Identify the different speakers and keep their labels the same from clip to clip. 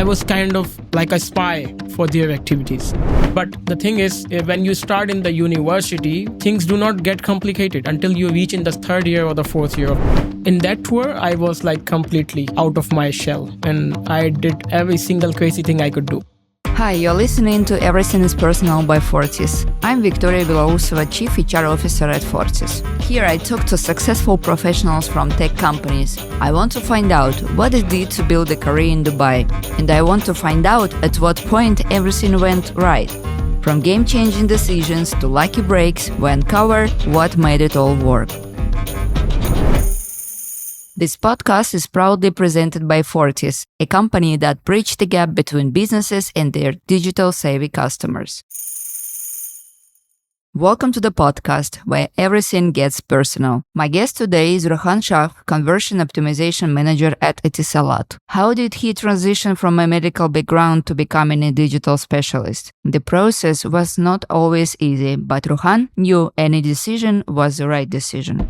Speaker 1: I was kind of like a spy for their activities. But the thing is, when you start in the university, things do not get complicated until you reach in the third year or the fourth year. In that tour, I was like completely out of my shell and I did every single crazy thing I could do.
Speaker 2: Hi, you're listening to Everything is Personal by Fortis. I'm Victoria Belousova, Chief HR Officer at Fortis. Here I talk to successful professionals from tech companies. I want to find out what it did to build a career in Dubai. And I want to find out at what point everything went right. From game-changing decisions to lucky breaks, we uncover what made it all work. This podcast is proudly presented by Fortis, a company that bridges the gap between businesses and their digital-savvy customers. Welcome to the podcast, where everything gets personal. My guest today is Roohan Shah, Conversion Optimization Manager at Etisalat. How did he transition from a medical background to becoming a digital specialist? The process was not always easy, but Roohan knew any decision was the right decision.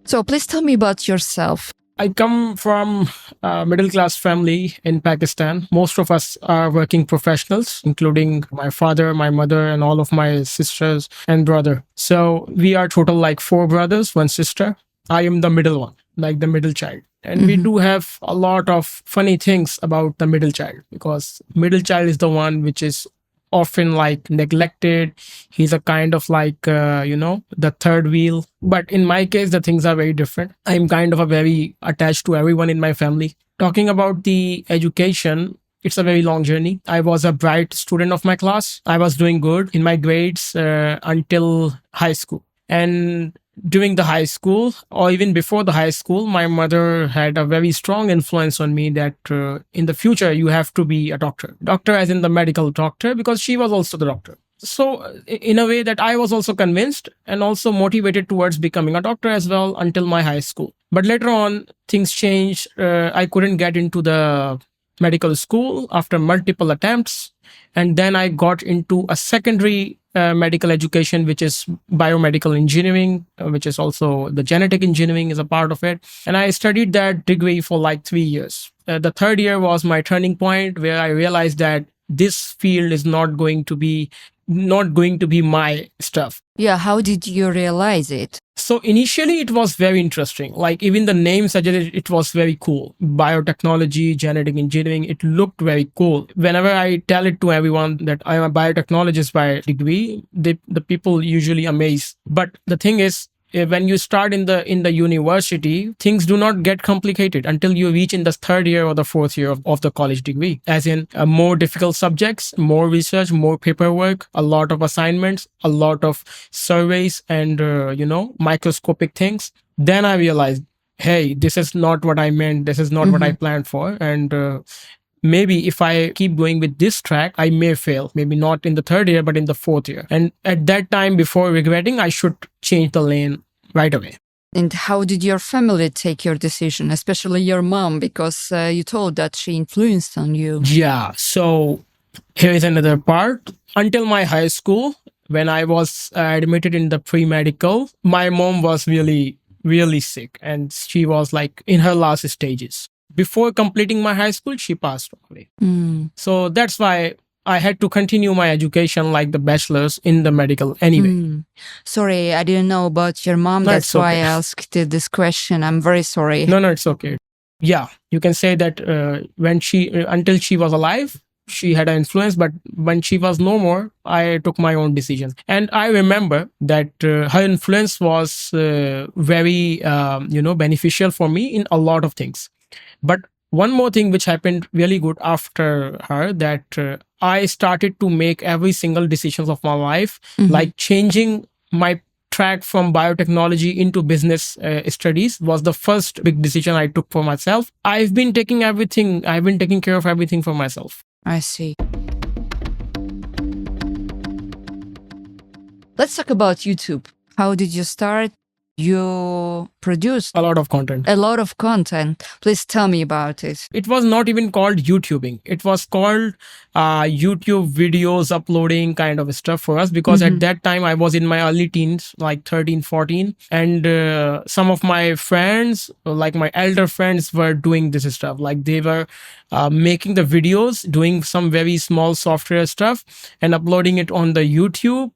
Speaker 2: So please tell me about yourself.
Speaker 1: I come from a middle-class family in Pakistan. Most of us are working professionals, including my father, my mother, and all of my sisters and brother. So we are total like 4 brothers, 1 sister. I am the middle one, like the middle child. And we do have a lot of funny things about the middle child because middle child is the one which is often like neglected. He's a kind of like, the third wheel. But in my case, the things are very different. I'm kind of a very attached to everyone in my family. Talking about the education, it's a very long journey. I was a bright student of my class. I was doing good in my grades until high school. And during the high school, or even before the high school, my mother had a very strong influence on me that in the future, you have to be a doctor. Doctor as in the medical doctor, because she was also the doctor. So in a way that I was also convinced and also motivated towards becoming a doctor as well until my high school. But later on, things changed. I couldn't get into the medical school after multiple attempts. And then I got into a secondary medical education, which is biomedical engineering, which is also the genetic engineering is a part of it. And I studied that degree for like 3 years. The third year was my turning point where I realized that this field is not going to be my stuff.
Speaker 2: Yeah, how did you realize it?
Speaker 1: So initially it was very interesting. Like even the name suggested it was very cool. Biotechnology, genetic engineering, it looked very cool. Whenever I tell it to everyone that I'm a biotechnologist by degree, the people usually amaze. But the thing is, when you start in the university, things do not get complicated until you reach in the third year or the fourth year of the college degree. As in more difficult subjects, more research, more paperwork, a lot of assignments, a lot of surveys and, microscopic things. Then I realized, hey, this is not what I meant. This is not what I planned for. And maybe if I keep going with this track, I may fail. Maybe not in the third year, but in the fourth year. And at that time, before regretting, I should change the lane right away.
Speaker 2: And how did your family take your decision, especially your mom, because you told that she influenced on you?
Speaker 1: Yeah. So here is another part. Until my high school, when I was admitted in the pre-medical, my mom was really, really sick. And she was like in her last stages. Before completing my high school, she passed away. So that's why I had to continue my education like the bachelor's in the medical anyway.
Speaker 2: Sorry, I didn't know about your mom.
Speaker 1: No,
Speaker 2: that's why I asked this question. I'm very sorry.
Speaker 1: No, it's okay. Yeah, you can say that until she was alive, she had an influence. But when she was no more, I took my own decision. And I remember that her influence was very, beneficial for me in a lot of things. But one more thing which happened really good after her, that I started to make every single decisions of my life, like changing my track from biotechnology into business studies was the first big decision I took for myself. I've been taking care of everything for myself.
Speaker 2: I see. Let's talk about YouTube. How did you start? You produced
Speaker 1: A lot of content.
Speaker 2: a lot of content. Please tell me about it.
Speaker 1: It was not even called YouTubing. It was called YouTube videos uploading kind of stuff for us, because at that time I was in my early teens, like 13, 14. And some of my friends, like my elder friends, were doing this stuff. Like they were making the videos, doing some very small software stuff and uploading it on the YouTube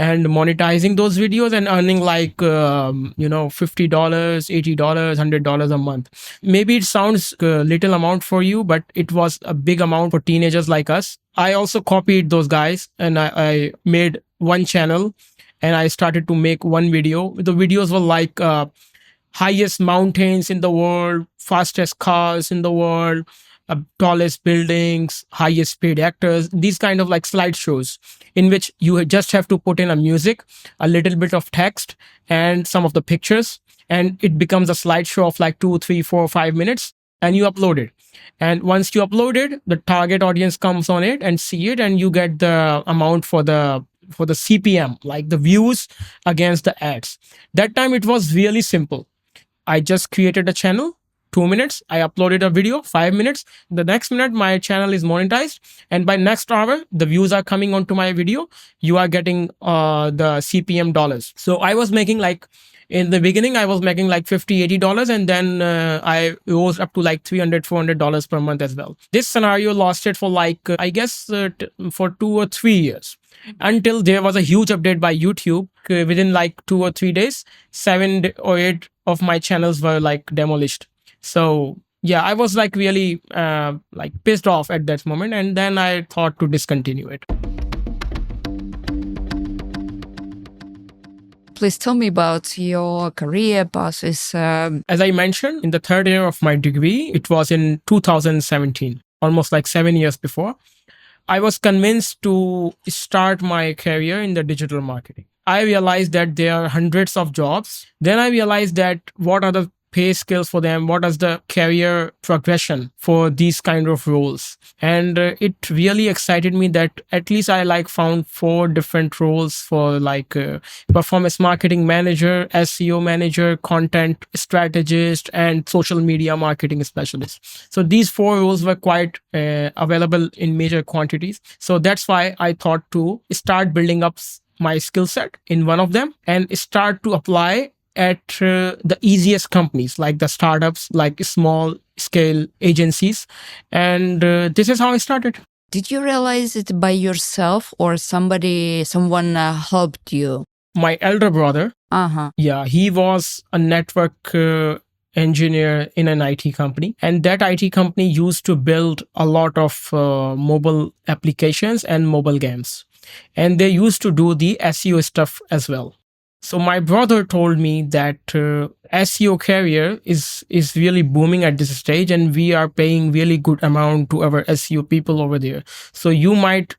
Speaker 1: and monetizing those videos and earning like $50, $80, $100 a month. Maybe it sounds little amount for you, but it was a big amount for teenagers like us. I also copied those guys, and I made one channel, and I started to make one video. The videos were like highest mountains in the world, fastest cars in the world, tallest buildings, highest paid actors, these kind of like slideshows in which you just have to put in a music, a little bit of text, and some of the pictures, and it becomes a slideshow of like 2, 3, 4, 5 minutes, and you upload it. And once you upload it, the target audience comes on it and see it, and you get the amount for the CPM, like the views against the ads. That time it was really simple. I just created a channel, 2 minutes. I uploaded a video, 5 minutes. The next minute, my channel is monetized. And by next hour, the views are coming onto my video. You are getting the CPM dollars. So I was making like, in the beginning, I was making like $50, $80. And then I rose up to like $300, $400 per month as well. This scenario lasted for like, I guess, for 2 or 3 years. Until there was a huge update by YouTube. Within like 2 or 3 days, 7 or 8 of my channels were like demolished. So yeah, I was like really like pissed off at that moment, and then I thought to discontinue it.
Speaker 2: Please tell me about your career process.
Speaker 1: As I mentioned, in the third year of my degree, it was in 2017, almost like 7 years before, I was convinced to start my career in the digital marketing. I realized that there are hundreds of jobs. Then I realized that what are the pay scales for them, what is the career progression for these kind of roles. And it really excited me that at least I like found 4 different roles for like performance marketing manager, SEO manager, content strategist, and social media marketing specialist. So these 4 roles were quite available in major quantities. So that's why I thought to start building up my skill set in one of them and start to apply at the easiest companies, like the startups, like small scale agencies. And this is how I started.
Speaker 2: Did you realize it by yourself or someone helped you?
Speaker 1: My elder brother, yeah, he was a network engineer in an IT company. And that IT company used to build a lot of mobile applications and mobile games. And they used to do the SEO stuff as well. So my brother told me that SEO career is really booming at this stage, and we are paying really good amount to our SEO people over there. So you might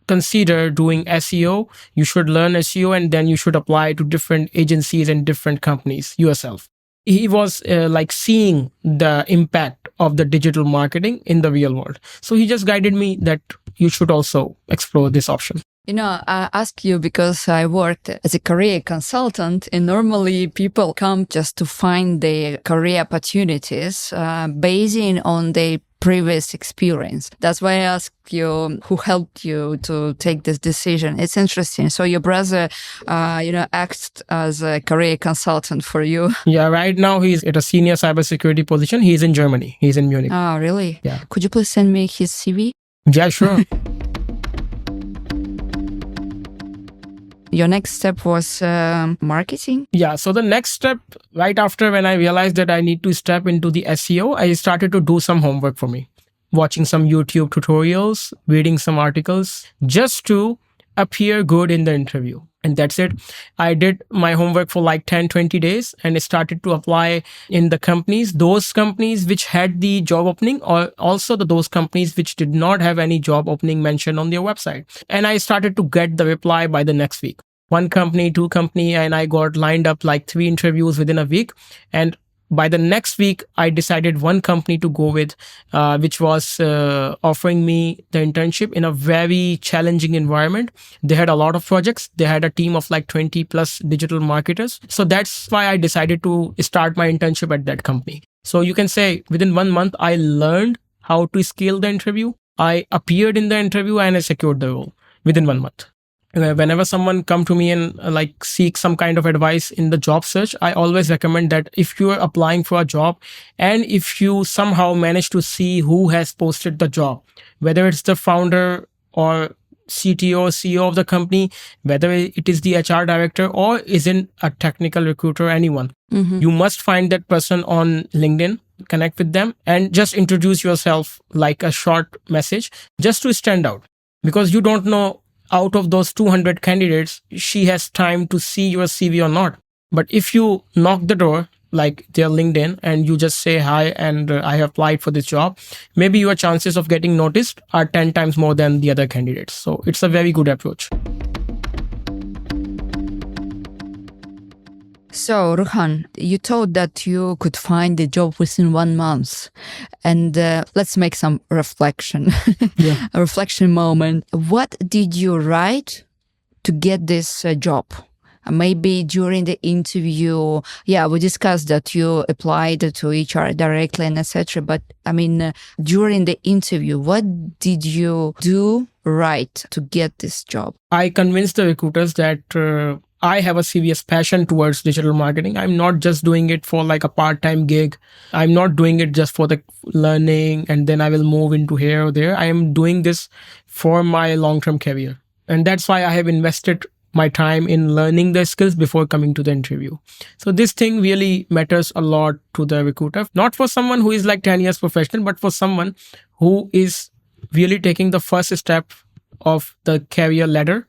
Speaker 1: consider doing SEO. You should learn SEO, and then you should apply to different agencies and different companies yourself. He was like seeing the impact of the digital marketing in the real world. So he just guided me that you should also explore this option.
Speaker 2: You know, I ask you because I worked as a career consultant, and normally people come just to find their career opportunities basing on their previous experience. That's why I ask you who helped you to take this decision. It's interesting. So your brother, acts as a career consultant for you.
Speaker 1: Yeah, right now he's at a senior cybersecurity position. He's in Germany. He's in Munich.
Speaker 2: Oh, really?
Speaker 1: Yeah.
Speaker 2: Could you please send me his CV?
Speaker 1: Yeah, sure.
Speaker 2: Your next step was marketing?
Speaker 1: Yeah. So the next step, right after when I realized that I need to step into the SEO, I started to do some homework for me, watching some YouTube tutorials, reading some articles, just to appear good in the interview. And that's it. I did my homework for like 10, 20 days and started to apply in the companies, those companies which had the job opening, or also those companies which did not have any job opening mentioned on their website. And I started to get the reply by the next week. 1 company, 2 company, and I got lined up like 3 interviews within a week. And By the next week, I decided one company to go with, which was offering me the internship in a very challenging environment. They had a lot of projects. They had a team of like 20 plus digital marketers. So that's why I decided to start my internship at that company. So you can say within 1 month, I learned how to scale the interview. I appeared in the interview and I secured the role within 1 month. Whenever someone come to me and like seek some kind of advice in the job search, I always recommend that if you are applying for a job and if you somehow manage to see who has posted the job, whether it's the founder or CTO, CEO of the company, whether it is the HR director or isn't a technical recruiter, anyone, you must find that person on LinkedIn, connect with them and just introduce yourself like a short message just to stand out, because you don't know out of those 200 candidates, she has time to see your CV or not. But if you knock the door, like their LinkedIn, and you just say hi and I have applied for this job, maybe your chances of getting noticed are 10 times more than the other candidates. So it's a very good approach.
Speaker 2: So, Roohan, you told that you could find a job within 1 month. And let's make some reflection,
Speaker 1: Yeah.
Speaker 2: a reflection moment. What did you write to get this job? Maybe during the interview, we discussed that you applied to HR directly and etc. But I mean, during the interview, what did you do right to get this job?
Speaker 1: I convinced the recruiters that I have a serious passion towards digital marketing. I'm not just doing it for like a part-time gig. I'm not doing it just for the learning and then I will move into here or there. I am doing this for my long-term career. And that's why I have invested my time in learning the skills before coming to the interview. So this thing really matters a lot to the recruiter, not for someone who is like 10 years professional, but for someone who is really taking the first step of the career ladder.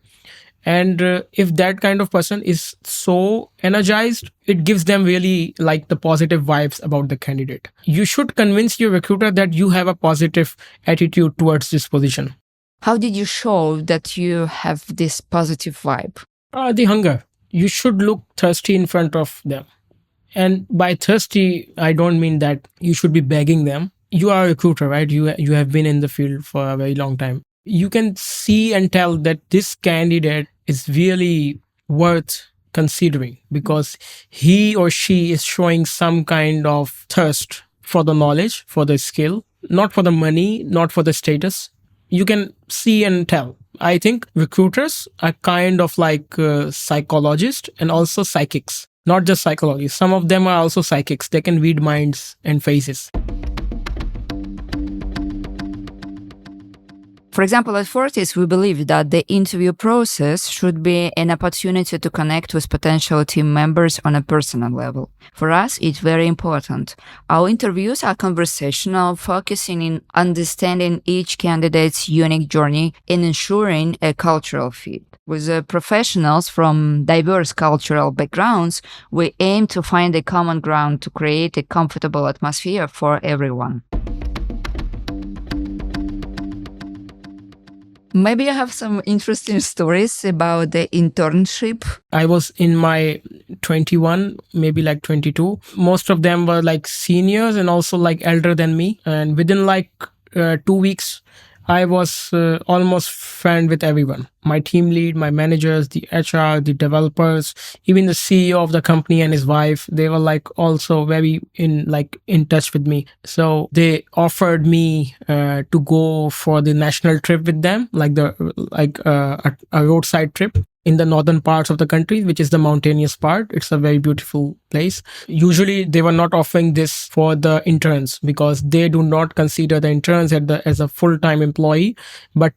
Speaker 1: And if that kind of person is so energized, it gives them really like the positive vibes about the candidate. You should convince your recruiter that you have a positive attitude towards this position.
Speaker 2: How did you show that you have this positive vibe?
Speaker 1: The hunger. You should look thirsty in front of them. And by thirsty, I don't mean that you should be begging them. You are a recruiter, right? You have been in the field for a very long time. You can see and tell that this candidate is really worth considering because he or she is showing some kind of thirst for the knowledge, for the skill, not for the money, not for the status. You can see and tell. I think recruiters are kind of like psychologists and also psychics, not just psychologists. Some of them are also psychics. They can read minds and faces.
Speaker 2: For example, at Fortis, we believe that the interview process should be an opportunity to connect with potential team members on a personal level. For us, it's very important. Our interviews are conversational, focusing in understanding each candidate's unique journey and ensuring a cultural fit. With professionals from diverse cultural backgrounds, we aim to find a common ground to create a comfortable atmosphere for everyone. Maybe I have some interesting stories about the internship.
Speaker 1: I was in my 21, maybe like 22. Most of them were like seniors and also like elder than me. And within like 2 weeks, I was almost friend with everyone. My team lead, my managers, the HR, the developers, even the CEO of the company and his wife, they were like also very in touch with me. So they offered me to go for the national trip with them, like a roadside trip in the northern parts of the country, which is the mountainous part. It's a very beautiful place. Usually they were not offering this for the interns because they do not consider the interns as a full-time employee. But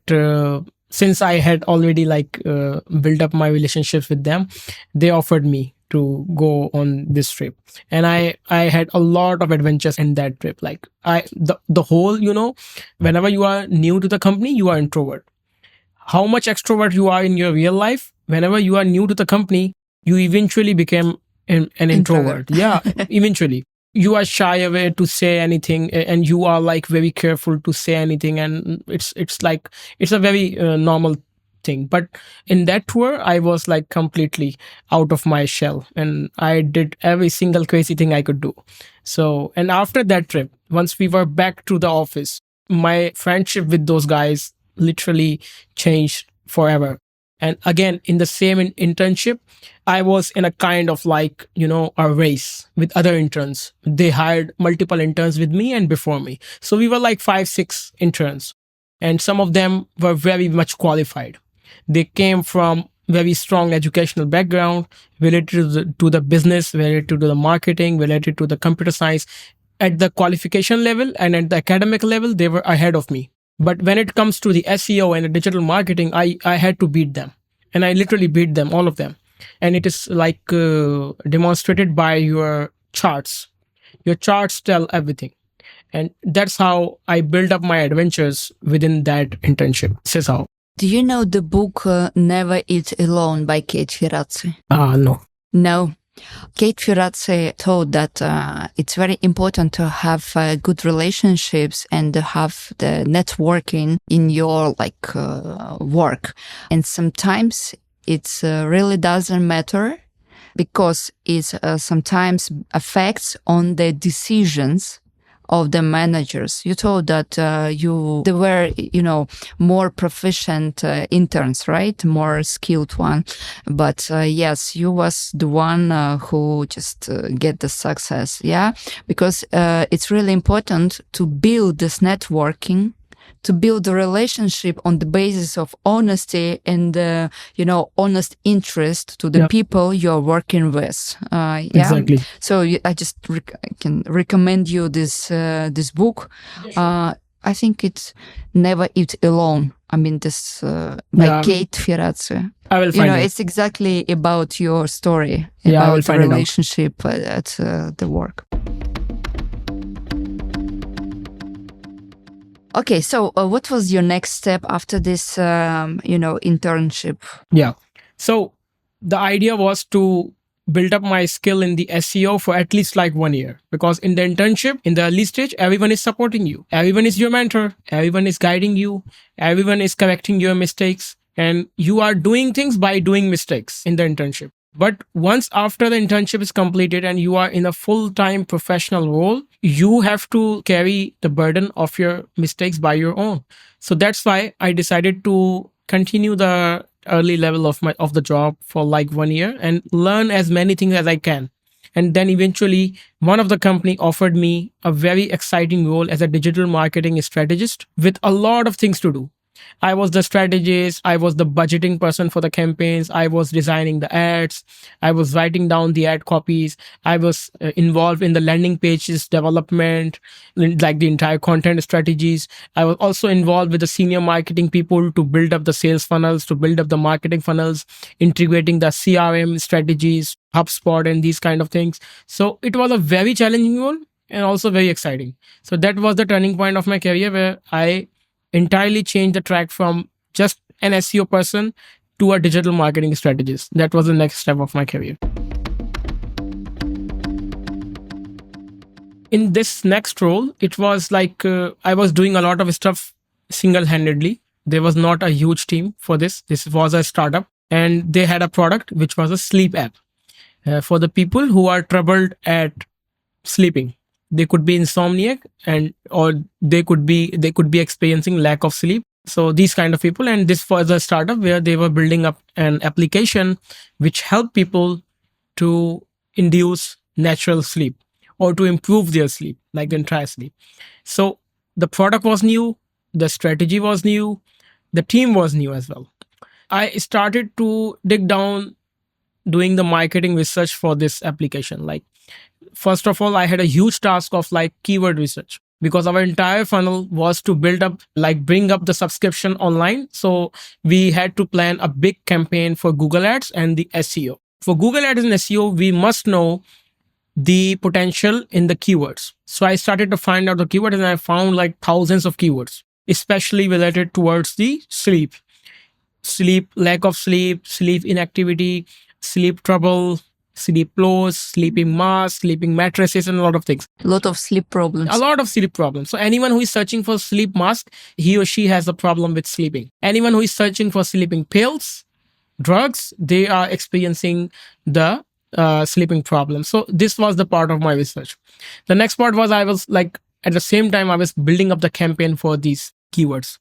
Speaker 1: since I had already built up my relationships with them, they offered me to go on this trip. And I had a lot of adventures in that trip. Like the whole, whenever you are new to the company, you are introvert. How much extrovert you are in your real life, whenever you are new to the company, you eventually become an introvert. Yeah, eventually. You are shy away to say anything and you are like very careful to say anything. And it's a very normal thing. But in that tour, I was like completely out of my shell and I did every single crazy thing I could do. So, and after that trip, once we were back to the office, my friendship with those guys literally changed forever. And again, in the same internship, I was in a kind of like, a race with other interns. They hired multiple interns with me and before me. So we were like 5, 6 interns. And some of them were very much qualified. They came from very strong educational background related to the business, related to the marketing, related to the computer science. At the qualification level and at the academic level, they were ahead of me. But when it comes to the SEO and the digital marketing, I had to beat them. And I literally beat them, all of them. And it is like demonstrated by your charts. Your charts tell everything. And that's how I built up my adventures within that internship. This is how.
Speaker 2: Do you know the book Never Eat Alone by Kate Ferrazzi?
Speaker 1: No.
Speaker 2: No. Kate Ferrazzi told that it's very important to have good relationships and to have the networking in your work. And sometimes it really doesn't matter because it sometimes affects on the decisions of the managers. You told that they were, more proficient interns, right? More skilled one. But yes, you was the one who just get the success. Yeah. Because it's really important to build this networking, to build a relationship on the basis of honesty and, honest interest to the people you're working with. Yeah.
Speaker 1: Exactly.
Speaker 2: So I just can recommend you this book. I think it's Never Eat Alone. I mean, this by Kate Ferrazzi.
Speaker 1: I will find it.
Speaker 2: It's exactly about your story,
Speaker 1: I will
Speaker 2: about the
Speaker 1: find
Speaker 2: relationship at the work. Okay, so what was your next step after this, internship?
Speaker 1: Yeah. So the idea was to build up my skill in the SEO for at least like 1 year. Because in the internship, in the early stage, everyone is supporting you. Everyone is your mentor. Everyone is guiding you. Everyone is correcting your mistakes. And you are doing things by doing mistakes in the internship. But once after the internship is completed and you are in a full-time professional role, you have to carry the burden of your mistakes by your own. So that's why I decided to continue the early level of the job for like 1 year and learn as many things as I can. And then eventually one of the company offered me a very exciting role as a digital marketing strategist with a lot of things to do. I was the strategist. I was the budgeting person for the campaigns. I was designing the ads. I was writing down the ad copies. I was involved in the landing pages development, like the entire content strategies. I was also involved with the senior marketing people to build up the sales funnels, to build up the marketing funnels, integrating the CRM strategies, HubSpot, and these kind of things. So it was a very challenging role and also very exciting. So that was the turning point of my career where I entirely changed the track from just an SEO person to a digital marketing strategist. That was the next step of my career. In this next role, it was like I was doing a lot of stuff single-handedly. There was not a huge team for this. This was a startup and they had a product which was a sleep app for the people who are troubled at sleeping. They could be insomniac or they could be experiencing lack of sleep. So these kind of people, and this was a startup where they were building up an application which helped people to induce natural sleep or to improve their sleep, like the entire sleep. So the product was new, the strategy was new, the team was new as well. I started to dig down doing the marketing research for this application. Like, first of all, I had a huge task of like keyword research because our entire funnel was to bring up the subscription online. So we had to plan a big campaign for Google Ads and the SEO. For Google Ads and SEO, we must know the potential in the keywords. So I started to find out the keywords and I found like thousands of keywords, especially related towards the sleep, lack of sleep, sleep inactivity, sleep trouble, sleep clothes, sleeping masks, sleeping mattresses, and a lot of things.
Speaker 2: A lot of sleep problems.
Speaker 1: A lot of sleep problems. So anyone who is searching for sleep mask, he or she has a problem with sleeping. Anyone who is searching for sleeping pills, drugs, they are experiencing the sleeping problem. So this was the part of my research. The next part was I was like, at the same time, I was building up the campaign for these keywords: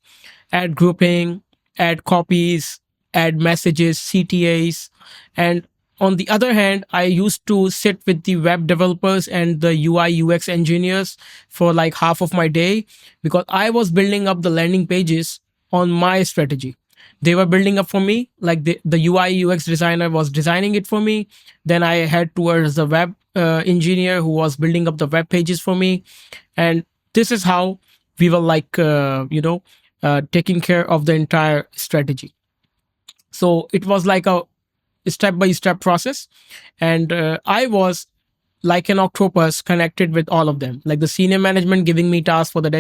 Speaker 1: ad grouping, ad copies, ad messages, CTAs. And on the other hand, I used to sit with the web developers and the UI UX engineers for like half of my day, because I was building up the landing pages on my strategy. They were building up for me, like the UI UX designer was designing it for me. Then I head towards the web engineer who was building up the web pages for me. And this is how we were like, taking care of the entire strategy. So it was like a step by step process. And I was like an octopus connected with all of them, like the senior management giving me tasks for the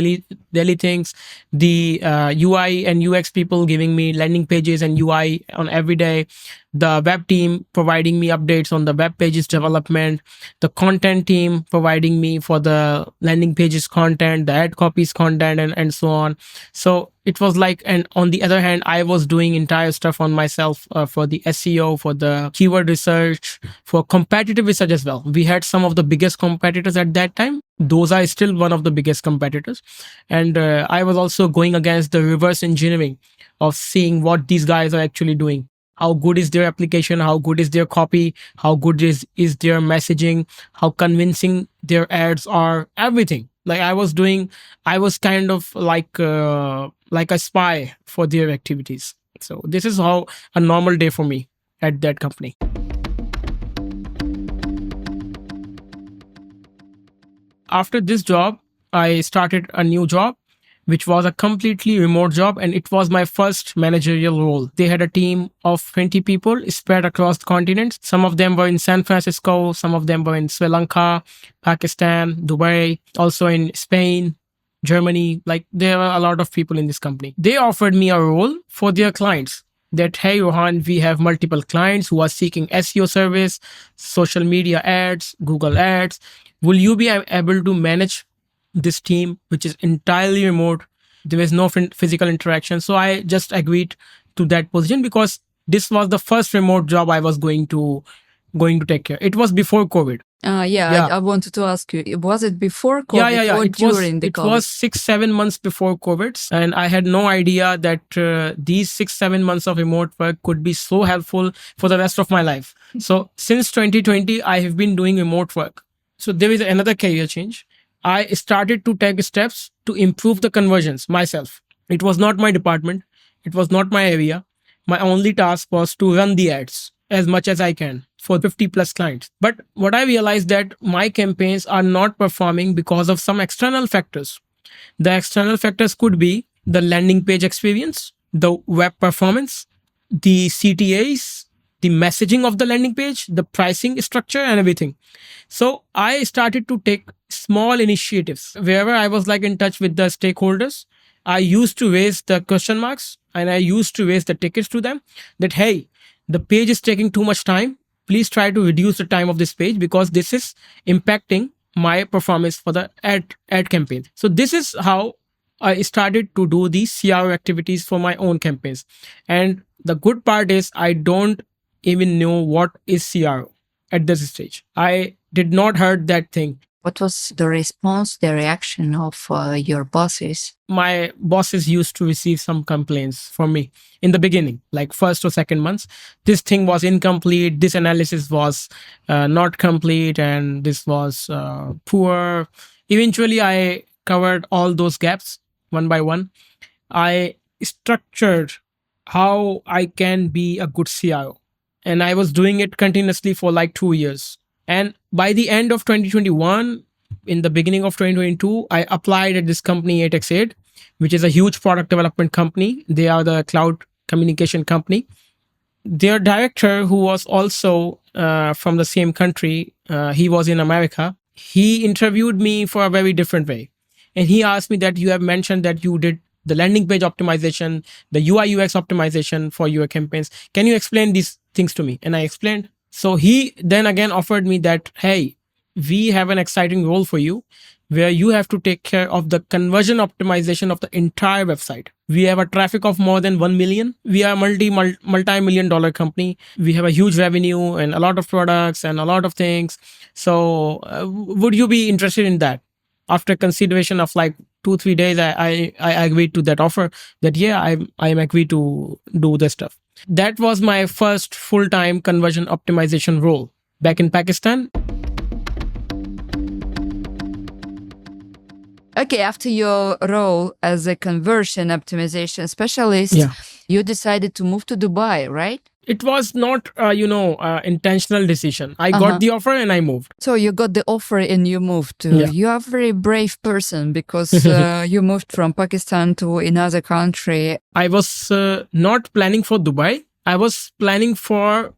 Speaker 1: daily things, the UI and UX people giving me landing pages and UI on every day, the web team providing me updates on the web pages development, the content team providing me for the landing pages content, the ad copies content, and so on. So it was like, and on the other hand, I was doing entire stuff on myself for the SEO, for the keyword research, for competitive research as well. We had some of the biggest competitors at that time. Those are still one of the biggest competitors. And I was also going against the reverse engineering of seeing what these guys are actually doing. How good is their application? How good is their copy? How good is their messaging? How convincing their ads are? Everything. Like I was kind of like a spy for their activities. So this is how a normal day for me at that company. After this job, I started a new job, which was a completely remote job, and it was my first managerial role. They had a team of 20 people spread across the continents. Some of them were in San Francisco, some of them were in Sri Lanka, Pakistan, Dubai, also in Spain, Germany. Like there were a lot of people in this company. They offered me a role for their clients. That, hey, Roohan, we have multiple clients who are seeking SEO service, social media ads, Google ads. Will you be able to manage this team, which is entirely remote? There is no physical interaction. So I just agreed to that position because this was the first remote job I was going to take care. It was before COVID.
Speaker 2: I wanted to ask you, was it before COVID or during the COVID?
Speaker 1: It was 6-7 months before COVID. And I had no idea that these 6-7 months of remote work could be so helpful for the rest of my life. So since 2020, I have been doing remote work. So there is another career change. I started to take steps to improve the conversions myself. It was not my department. It was not my area. My only task was to run the ads as much as I can for 50 plus clients. But what I realized that my campaigns are not performing because of some external factors. The external factors could be the landing page experience, the web performance, the CTAs, the messaging of the landing page, the pricing structure, and everything. So I started to take small initiatives wherever I was like in touch with the stakeholders. I used to raise the question marks and I used to raise the tickets to them that, hey, the page is taking too much time. Please try to reduce the time of this page because this is impacting my performance for the ad campaign. So this is how I started to do these CRO activities for my own campaigns. And the good part is I don't even know what is CRO at this stage. I did not heard that thing.
Speaker 2: What was the response, the reaction of your bosses?
Speaker 1: My bosses used to receive some complaints from me in the beginning, like first or second months. This thing was incomplete. This analysis was not complete, and this was poor. Eventually, I covered all those gaps one by one. I structured how I can be a good CRO, and I was doing it continuously for like 2 years. And by the end of 2021, in the beginning of 2022, I applied at this company, Etisalat, which is a huge product development company. They are the cloud communication company. Their director, who was also from the same country, he was in America. He interviewed me for a very different way. And he asked me that you have mentioned that you did the landing page optimization, the UI UX optimization for your campaigns. Can you explain these things to me? And I explained. So he then again offered me that, hey, we have an exciting role for you where you have to take care of the conversion optimization of the entire website. We have a traffic of more than 1 million. We are a multi-million dollar company. We have a huge revenue and a lot of products and a lot of things. So would you be interested in that? After consideration of like 2-3 days, I agreed to that offer that, yeah, I am agreed to do this stuff. That was my first full-time conversion optimization role back in Pakistan.
Speaker 2: Okay, after your role as a conversion optimization specialist,
Speaker 1: Yeah.
Speaker 2: you decided to move to Dubai, right?
Speaker 1: It was not, intentional decision. I got the offer and I moved.
Speaker 2: So you got the offer and you moved.
Speaker 1: Yeah.
Speaker 2: You are a very brave person because you moved from Pakistan to another country.
Speaker 1: I was not planning for Dubai. I was planning for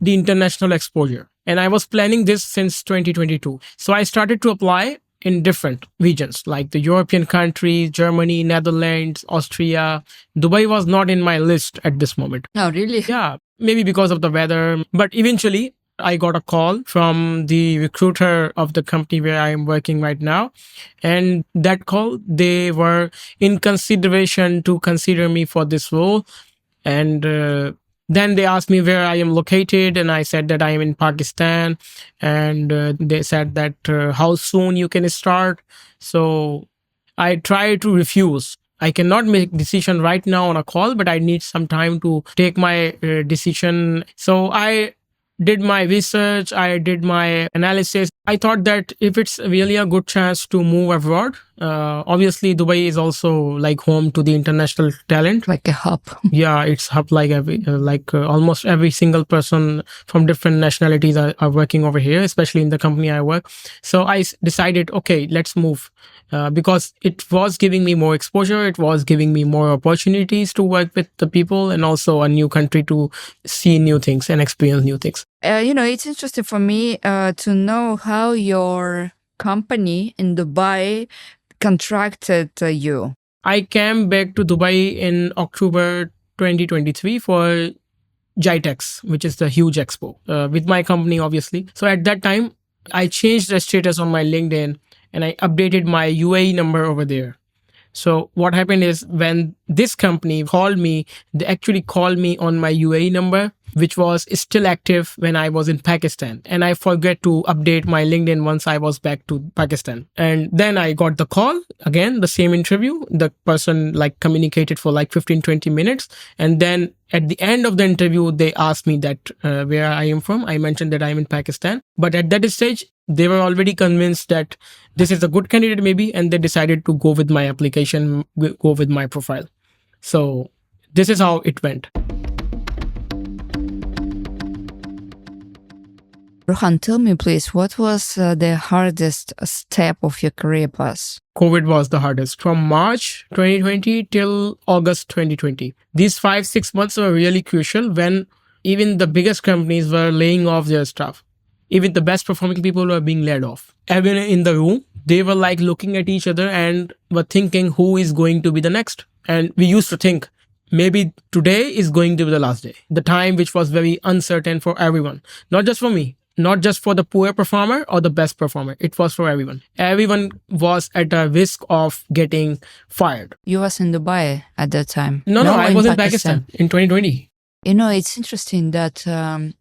Speaker 1: the international exposure. And I was planning this since 2022. So I started to apply in different regions like the European countries, Germany, Netherlands, Austria. Dubai was not in my list at this moment.
Speaker 2: Oh, really?
Speaker 1: Yeah, maybe because of the weather. But eventually, I got a call from the recruiter of the company where I am working right now. And that call, they were in consideration to consider me for this role. And then they asked me where I am located, and I said that I am in Pakistan. And they said that how soon you can start. So I tried to refuse. I cannot make decision right now on a call, but I need some time to take my decision. So I did my research, I did my analysis. I thought that if it's really a good chance to move abroad, obviously Dubai is also like home to the international talent.
Speaker 2: Like a hub.
Speaker 1: Yeah, it's hub like almost every single person from different nationalities are working over here, especially in the company I work. So I decided, okay, let's move. Because it was giving me more exposure, it was giving me more opportunities to work with the people, and also a new country to see new things and experience new things.
Speaker 2: It's interesting for me to know how your company in Dubai contracted you.
Speaker 1: I came back to Dubai in October 2023 for GITEX, which is the huge expo, with my company, obviously. So at that time, I changed the status on my LinkedIn and I updated my UAE number over there. So what happened is when this company called me, they actually called me on my UAE number, which was still active when I was in Pakistan. And I forget to update my LinkedIn once I was back to Pakistan. And then I got the call, again, the same interview. The person like communicated for like 15-20 minutes. And then at the end of the interview, they asked me that where I am from. I mentioned that I'm in Pakistan. But at that stage, they were already convinced that this is a good candidate maybe, and they decided to go with my application, go with my profile. So this is how it went.
Speaker 2: Roohan, tell me please, what was the hardest step of your career path?
Speaker 1: COVID was the hardest. From March 2020 till August 2020. These 5-6 months were really crucial when even the biggest companies were laying off their staff. Even the best performing people were being laid off. Everyone in the room, they were like looking at each other and were thinking who is going to be the next. And we used to think maybe today is going to be the last day. The time which was very uncertain for everyone, not just for me, not just for the poor performer or the best performer. It was for everyone. Everyone was at a risk of getting fired.
Speaker 2: You was in Dubai at that time.
Speaker 1: No, I was in Pakistan in 2020.
Speaker 2: It's interesting that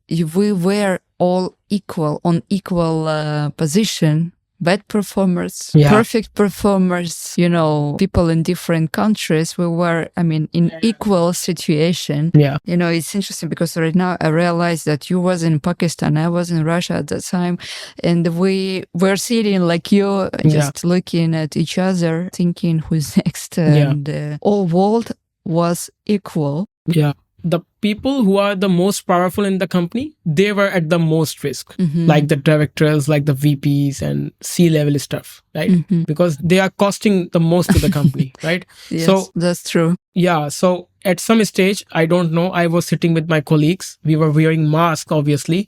Speaker 2: we were all equal on equal position. Bad performers, perfect performers, people in different countries. We were, in equal situation.
Speaker 1: Yeah.
Speaker 2: It's interesting because right now I realize that you was in Pakistan, I was in Russia at that time. And we were sitting like you, just looking at each other, thinking who's next. And all world was equal.
Speaker 1: Yeah. The people who are the most powerful in the company, they were at the most risk, like the directors, like the VPs and C-level stuff, right? Because they are costing the most to the company, right?
Speaker 2: Yes,
Speaker 1: so
Speaker 2: that's true.
Speaker 1: Yeah. So at some stage, I don't know, I was sitting with my colleagues. We were wearing masks, obviously,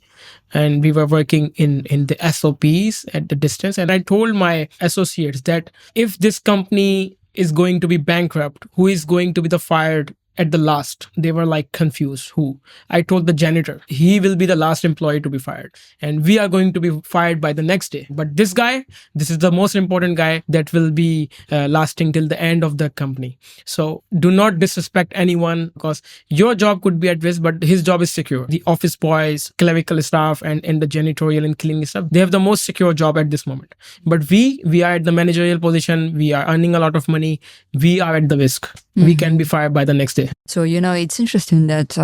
Speaker 1: and we were working in the SOPs at the distance. And I told my associates that if this company is going to be bankrupt, who is going to be the fired at the last. They were like confused. Who? I told the janitor, he will be the last employee to be fired. And we are going to be fired by the next day. But this guy, this is the most important guy that will be lasting till the end of the company. So do not disrespect anyone, because your job could be at risk, but his job is secure. The office boys, clerical staff, and the janitorial and cleaning staff, they have the most secure job at this moment. But we are at the managerial position. We are earning a lot of money. We are at the risk. We can be fired by the next day.
Speaker 2: So, it's interesting that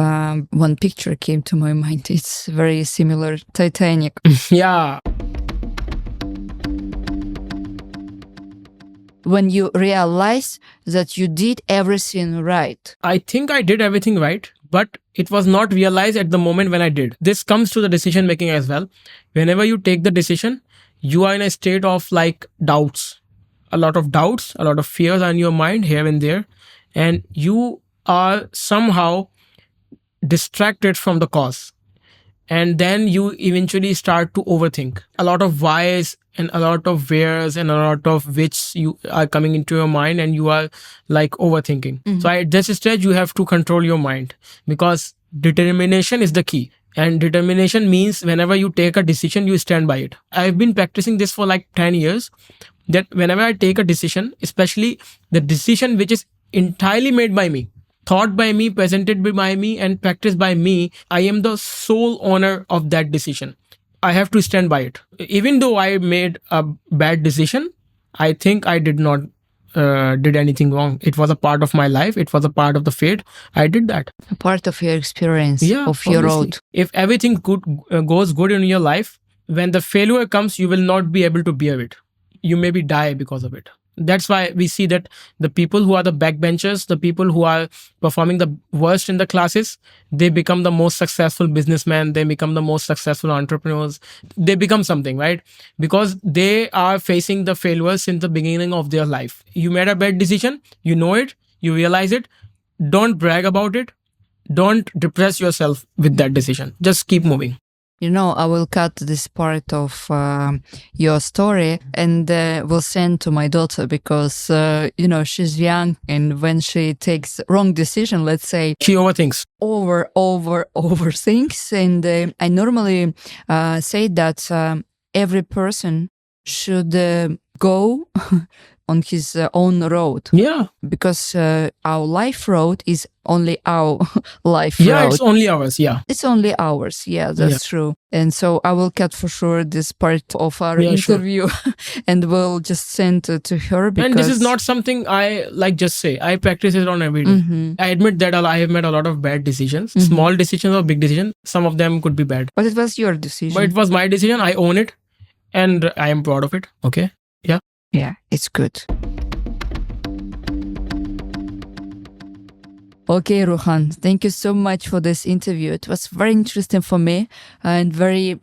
Speaker 2: one picture came to my mind. It's very similar Titanic.
Speaker 1: Yeah.
Speaker 2: When you realize that you did everything right.
Speaker 1: I think I did everything right, but it was not realized at the moment when I did. This comes to the decision making as well. Whenever you take the decision, you are in a state of like doubts. A lot of doubts, a lot of fears are in your mind here and there. And you are somehow distracted from the cause. And then you eventually start to overthink. A lot of whys and a lot of wheres and a lot of which you are coming into your mind, and you are like overthinking. So at this stage, you have to control your mind, because determination is the key. And determination means whenever you take a decision, you stand by it. I've been practicing this for like 10 years, that whenever I take a decision, especially the decision which is entirely made by me, thought by me, presented by me, and practiced by me, I am the sole owner of that decision. I have to stand by it. Even though I made a bad decision, I think I did not did anything wrong. It was a part of my life. It was a part of the fate. I did that.
Speaker 2: A part of your experience, of your road.
Speaker 1: If everything goes good in your life, when the failure comes, you will not be able to bear it. You maybe die because of it. That's why we see that the people who are the backbenchers, the people who are performing the worst in the classes, they become the most successful businessmen. They become the most successful entrepreneurs. They become something, right? Because they are facing the failures since the beginning of their life. You made a bad decision. You know it. You realize it. Don't brag about it. Don't depress yourself with that decision. Just keep moving.
Speaker 2: I will cut this part of your story and will send to my daughter, because, she's young, and when she takes wrong decision, let's say,
Speaker 1: she overthinks.
Speaker 2: Overthinks. And I normally say that every person should go on his own road.
Speaker 1: Yeah.
Speaker 2: Because our life road is only our life road.
Speaker 1: Yeah, it's only ours. Yeah.
Speaker 2: It's only ours. Yeah, that's true. And so I will cut for sure this part of our interview and we'll just send to her. Because...
Speaker 1: And this is not something I just say. I practice it on every day. I admit that I have made a lot of bad decisions, small decisions or big decisions. Some of them could be bad.
Speaker 2: But it was your decision.
Speaker 1: But it was my decision. I own it and I am proud of it. Okay. Yeah.
Speaker 2: Yeah, it's good. Okay, Roohan, thank you so much for this interview. It was very interesting for me and very,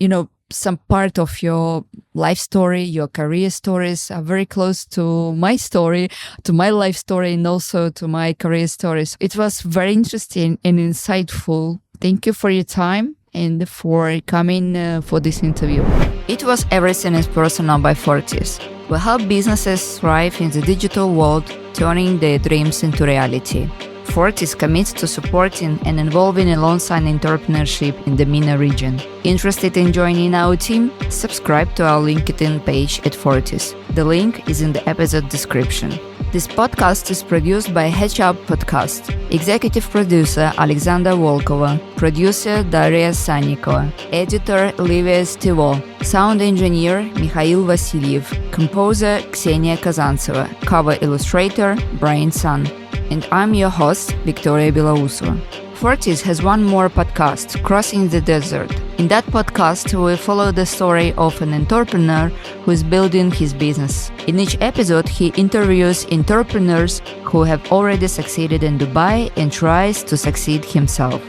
Speaker 2: some part of your life story, your career stories are very close to my story, to my life story, and also to my career stories. It was very interesting and insightful. Thank you for your time and for coming for this interview. It was Everything is Personal by Fortis. We help businesses thrive in the digital world, turning their dreams into reality. Fortis commits to supporting and involving alongside entrepreneurship in the MENA region. Interested in joining our team? Subscribe to our LinkedIn page at Fortis. The link is in the episode description. This podcast is produced by HR Podcast. Executive producer Alexandra Volkova. Producer Darya Sannikova. Editor Livia Stevaux. Sound engineer Mikhail Vasilyev. Composer Ksenia Kazantseva. Cover illustrator Brian Sun. And I'm your host, Victoria Belousova. Fortis has one more podcast, Crossing the Desert. In that podcast, we follow the story of an entrepreneur who is building his business. In each episode, he interviews entrepreneurs who have already succeeded in Dubai and tries to succeed himself.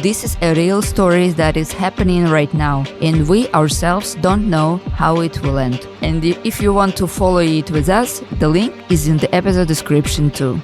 Speaker 2: This is a real story that is happening right now, and we ourselves don't know how it will end. And if you want to follow it with us, the link is in the episode description too.